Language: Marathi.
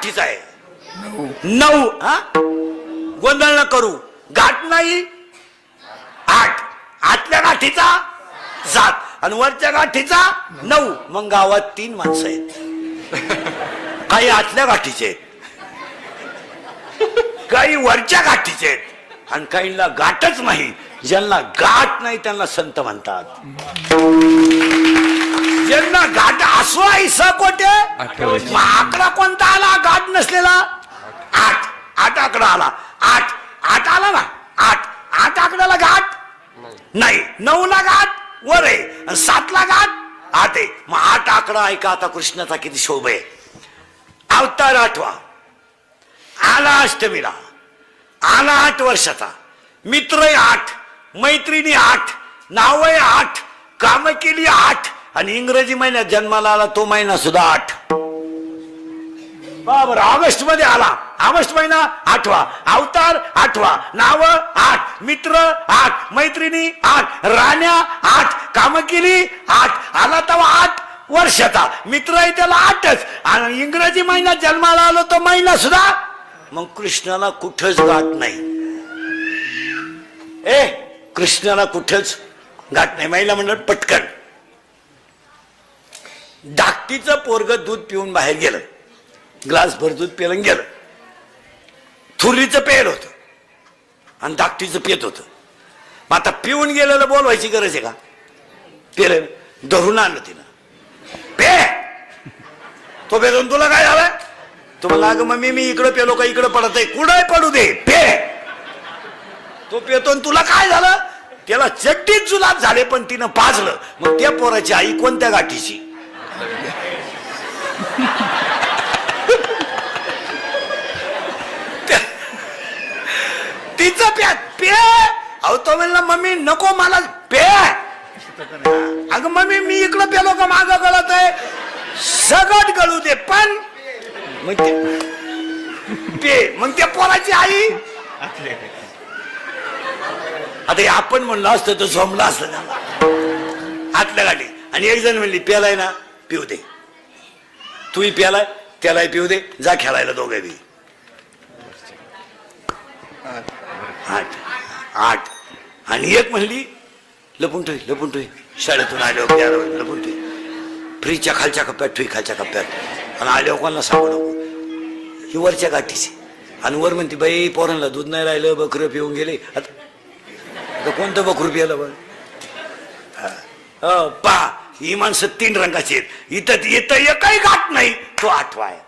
गाठीचा आहे? 9. हा, गोंधळ न करू. गाठ नाही 8. आतल्या गाठीचा 7 आणि वरच्या गाठीचा 9. मग गावात 3 माणसं आहेत. काही आतल्या गाठीचे आहेत, काही वरच्या गाठीचे आहेत आणि काहींना गाठच नाही. ज्यांना गाठ नाही त्यांना संत म्हणतात. ज्यांना गाठ असो ऐसा कोटे. मग आकडा कोणता आला गाठ नसलेला? 8. 8 आकडा आला. 8 आला ना. 8 आकड्याला गाठ नाही. 9 ला गाठ वर आहे आणि 7 ला गाठ 8 आहे. मग 8 आकडा ऐका आता कृष्णाचा किती शोभ आहे. अवतार 8वा आला अष्टमीला. आला 8 वर्षाचा. मित्र 8, मैत्रिणी 8, नाव 8, काम केली 8 आणि इंग्रजी महिन्यात जन्माला आला तो महिना सुद्धा 8. बरोबर. ऑगस्ट मध्ये आला. ऑगस्ट महिना 8वा. अवतार 8वा. नाव 8, मित्र 8, मैत्रिणी 8, राण्या 8, काम केली 8. आला तेव्हा 8 वर्षाचा. मित्र आहे त्याला 8च आणि इंग्रजी महिन्यात जन्माला आलो तो महिना सुद्धा. मग कृष्णाला कुठंच गाठ नाही. कृष्णाला कुठंच गाठ नाही. महिला मंडळ पटकन. धाकटीचं पोरग दूध पिऊन बाहेर गेलं. ग्लास भर दूध पिलं गेलं. थुरीचं पेल होत आणि धाकटीचं पेत होत. मग आता पिऊन गेलेलं बोलवायची गरज आहे का? पेलं धरून आणलं तिनं. पे तो पेलो तुला काय झालं? तुम्हाला अगं मम्मी मी इकडं पेलो का इकडं पडत आहे? कुठंही पडू दे पे. तो पेतो तुला काय झालं? त्याला चड्डीत जुलाब झाले पण तिनं पाजलं. मग त्या पोराची आई कोणत्या गाठीची? तिचं प्या पे. अहो तो म्हणला मम्मी नको मला पे. अगं मम्मी मी इकडं पेलो का मागं गळत आहे? सगळं गळू दे पण मग पे. मग त्या पोराची आई आता आपण म्हणलं असतं तर झोंबला असतं त्याला आतल्या गाडी. आणि एक जण म्हणली प्यालाय ना पिऊ दे. तूही प्यालाय त्यालाही पिऊ दे. जा खेळायला दोघे बी. 8 आणि एक म्हणली लपून ठेवी शाळेतून आल्यावर लपून ठेवी. फ्रीजच्या खालच्या कप्प्यात ठेवी खालच्या कप्प्यात आणि आल्यावर कोणाला सांगू नको. ही वरच्या गाठीची. आणि वर म्हणते बाई पोरांना दूध नाही राहिलं बकरं पिऊन गेले. आता कोणतं बकरू पियाला बघ. पहा ही माणसं 3 रंगाची आहेत. इथं एकही गाठ नाही. तो 8वा आहे.